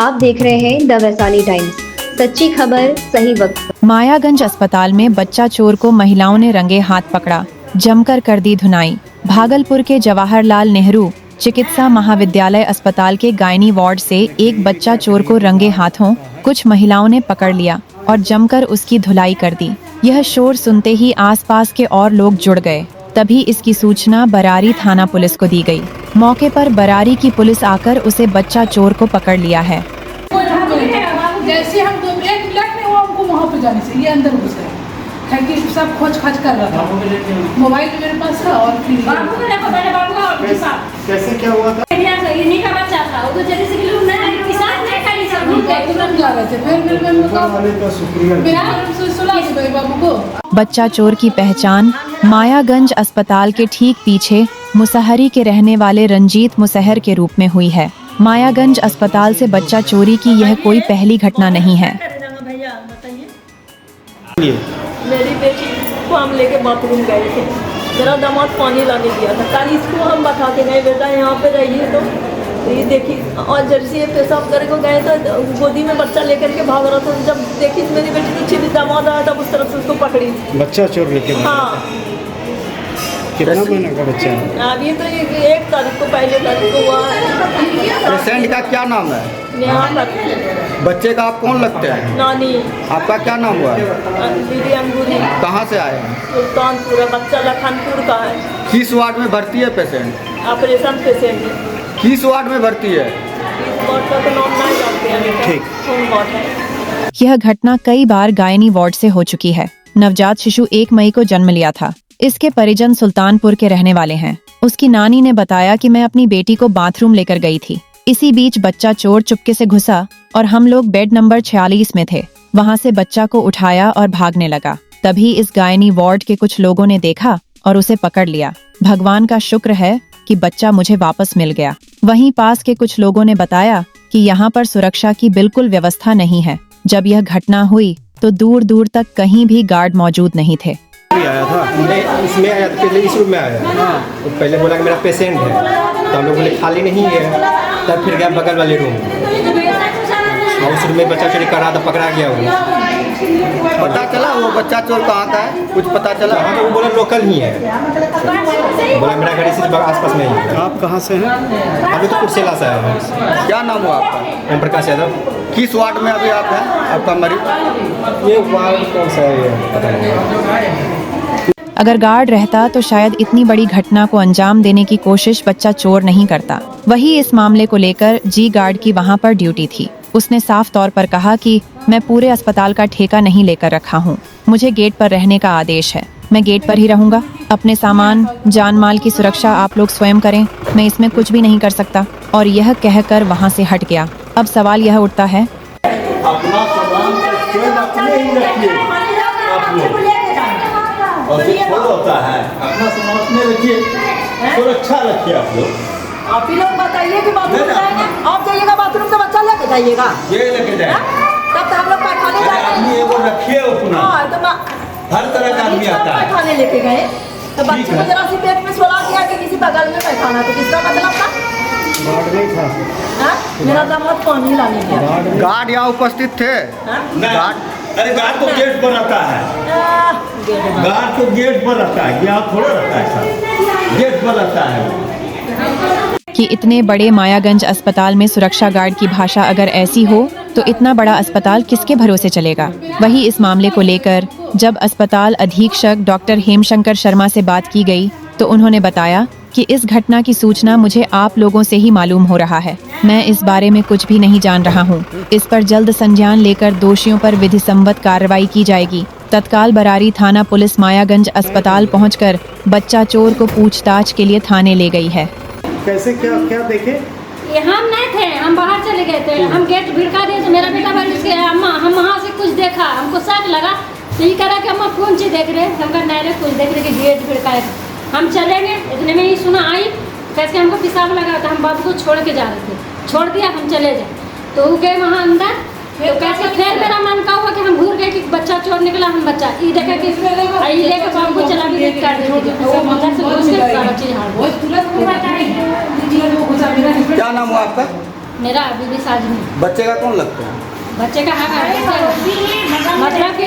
आप देख रहे हैं द वैशाली टाइम्स, सच्ची खबर सही वक्त पर। मायागंज अस्पताल में बच्चा चोर को महिलाओं ने रंगे हाथ पकड़ा, जमकर कर दी धुनाई। भागलपुर के जवाहरलाल नेहरू चिकित्सा महाविद्यालय अस्पताल के गायनी वार्ड से एक बच्चा चोर को रंगे हाथों कुछ महिलाओं ने पकड़ लिया और जमकर उसकी धुलाई कर दी। यह शोर सुनते ही आसपास के और लोग जुड़ गए। तभी इसकी सूचना बरारी थाना पुलिस को दी गई। मौके पर बरारी की पुलिस आकर उसे बच्चा चोर को पकड़ लिया है। जैसे हम 2 मिनट में वो हमको वहाँ पे जाने से ये अंदर घुस गए है कि सब खोज खाज कर रहा था। मोबाइल मेरे पास था और फिर कैसे क्या हुआ था? इन्हीं का बच्चा था, वो तो जल्दी से किसान नहीं खाली सब घूम गए, तुरंत जा रहे थे। फिर मैं सुला दी बाबू को। बच्चा चोर की पहचान मायागंज अस्पताल के ठीक पीछे मुसहरी के रहने वाले रंजीत मुसहर के रूप में हुई है। मायागंज अस्पताल से बच्चा चोरी की यह कोई पहली घटना नहीं है। भैया बताइए, मेरी बेटी को हम लेके बाथरूम गए थे, मेरा दामाद पानी लाने गया था। कल इसको हम बता के गए, बेटा यहाँ पे रहिए, तो ये देखी और जर्सी पेशाब करके को गए तो गोदी में बच्चा लेकर के भाग रहा था। जब देखी मेरी बेटी तो छिपी दामाद आया तब उस तरफ से उसको पकड़ी। बच्चा चोर लेके? हाँ। कितना महीने का बच्चा है? अभी तो 1 तारीख को, पहले तारीख को हुआ है। पेशेंट का क्या नाम है? बच्चे का आप कौन लगते हैं? नानी। आपका क्या नाम हुआ? दीदी अंगूरी। कहाँ से आए हैं? सुल्तानपुर है, बच्चा लखनपुर का है। किस वार्ड में भर्ती है पेशेंट? ऑपरेशन पेशेंट है। किस वार्ड में भर्ती है? इस वार्ड का तो नाम नहीं जानते हैं। ठीक। कौन वार्ड है? यह घटना कई बार गायनी वार्ड से हो चुकी है। नवजात शिशु 1 मई को जन्म लिया था। इसके परिजन सुल्तानपुर के रहने वाले हैं। उसकी नानी ने बताया कि मैं अपनी बेटी को बाथरूम लेकर गई थी। इसी बीच बच्चा चोर चुपके से घुसा और हम लोग बेड नंबर 46 में थे। वहाँ से बच्चा को उठाया और भागने लगा। तभी इस गायनी वार्ड के कुछ लोगों ने देखा और उसे पकड़ लिया। भगवान का शुक्र है कि बच्चा मुझे वापस मिल गया। वहीं पास के कुछ लोगों ने बताया कि यहाँ पर सुरक्षा की बिल्कुल व्यवस्था नहीं है। जब यह घटना हुई तो दूर दूर तक कहीं भी गार्ड मौजूद नहीं थे। आया था इसमें आया था, पहले इस रूम में आया। तो पहले बोला कि मेरा पेशेंट है, तो हम लोग बोले खाली नहीं है। तब फिर गया बगल वाले रूम, और उस रूम में बच्चा चोरी कर रहा था, पकड़ा गया वो। पता चला वो बच्चा चोर कहाँ का है? कुछ पता चला? हाँ, तो वो बोला लोकल ही है। बोला मेरा घर इसी आसपास में ही है। आप कहाँ से हैं? अभी तो कुर्सेला से आया है। क्या नाम हुआ आपका? ओम प्रकाश यादव। किस वार्ड में अभी आप हैं? आपका मरीज? ये वार्ड कौन सा है? अगर गार्ड रहता तो शायद इतनी बड़ी घटना को अंजाम देने की कोशिश बच्चा चोर नहीं करता। वही इस मामले को लेकर जी गार्ड की वहाँ पर ड्यूटी थी। उसने साफ तौर पर कहा कि मैं पूरे अस्पताल का ठेका नहीं लेकर रखा हूँ, मुझे गेट पर रहने का आदेश है, मैं गेट पर ही रहूंगा। अपने सामान जान माल की सुरक्षा आप लोग स्वयं करें, मैं इसमें कुछ भी नहीं कर सकता। और यह कहकर वहाँ से हट गया। अब सवाल यह उठता है, अपना सामान स्वयं अपने ही रखिए आप लोग, और जो खोल होता है अपना सामान अपने रखिए, सुरक्षा रखिए आप लोग। आप ही लोग बताइए कि बाथरूम जाएंगे, आप जाइएगा बाथरूम तो बच्चा लेके जाइएगा। ये लेके जाए, तब तो हम लोग पैखाने आदमी जाएंगे। वो रखिए अपना। हाँ, तो हर तरह का आदमी आता है। पैखाने लेके गए तो बच्चे को जरा सी पेट में सुला दिया कि किसी बगल में पैखाना, तो किसका मतलब था? गार्ड नहीं था? हाँ? मेरा दामाद पानी लाने गया। गार्ड यहाँ उपस्थित थे? गार्ड, अरे गार्ड तो गेट पर रहता है। गार्ड तो गेट पर रहता है, यहाँ थोड़ा रहता है सर, गेट पर रहता है। कि इतने बड़े मायागंज अस्पताल में सुरक्षा गार्ड की भाषा अगर ऐसी हो तो इतना बड़ा अस्पताल किसके भरोसे चलेगा। वही इस मामले को लेकर जब अस्पताल अधीक्षक डॉक्टर हेमशंकर शर्मा से बात की गई तो उन्होंने बताया कि इस घटना की सूचना मुझे आप लोगों से ही मालूम हो रहा है। मैं इस बारे में कुछ भी नहीं जान रहा हूँ। इस पर जल्द संज्ञान लेकर दोषियों पर विधि सम्मत कार्रवाई की जाएगी। तत्काल बरारी थाना पुलिस मायागंज अस्पताल पहुंचकर बच्चा चोर को पूछताछ के लिए थाने ले गई है। कैसे क्या क्या देखे? ये हम नहीं थे, हम बाहर चले गए थे। हम गेट भिड़का दिए तो मेरा बेटा बोल इसके अम्मा हम वहाँ से कुछ देखा, हमको शक लगा तो ये कह रहा कि अम्मा कौन चीज़ देख रहे? हम कहा नहीं रे कुछ देख रहे कि गेट भिड़काए। हम चले गए, इतने में ही सुना आई कैसे हमको पेशाब लगा था। हम बाबू को छोड़ के जा रहे थे, छोड़ दिया हम चले जाए तो वो गए वहाँ अंदर। तो कैसे फिर मेरा मन का हुआ कि हम भूल गए कि बच्चा चोर निकला। हम बच्चा ये देखा कि ये लेकर बाबू को चला भी कर देते, वो अंदर से घुस के सारा चीज़ हार। क्या नाम हुआ आपका? मेरा बीबी साजनी। बच्चे का कौन लगता है? बच्चे का है मतलब कि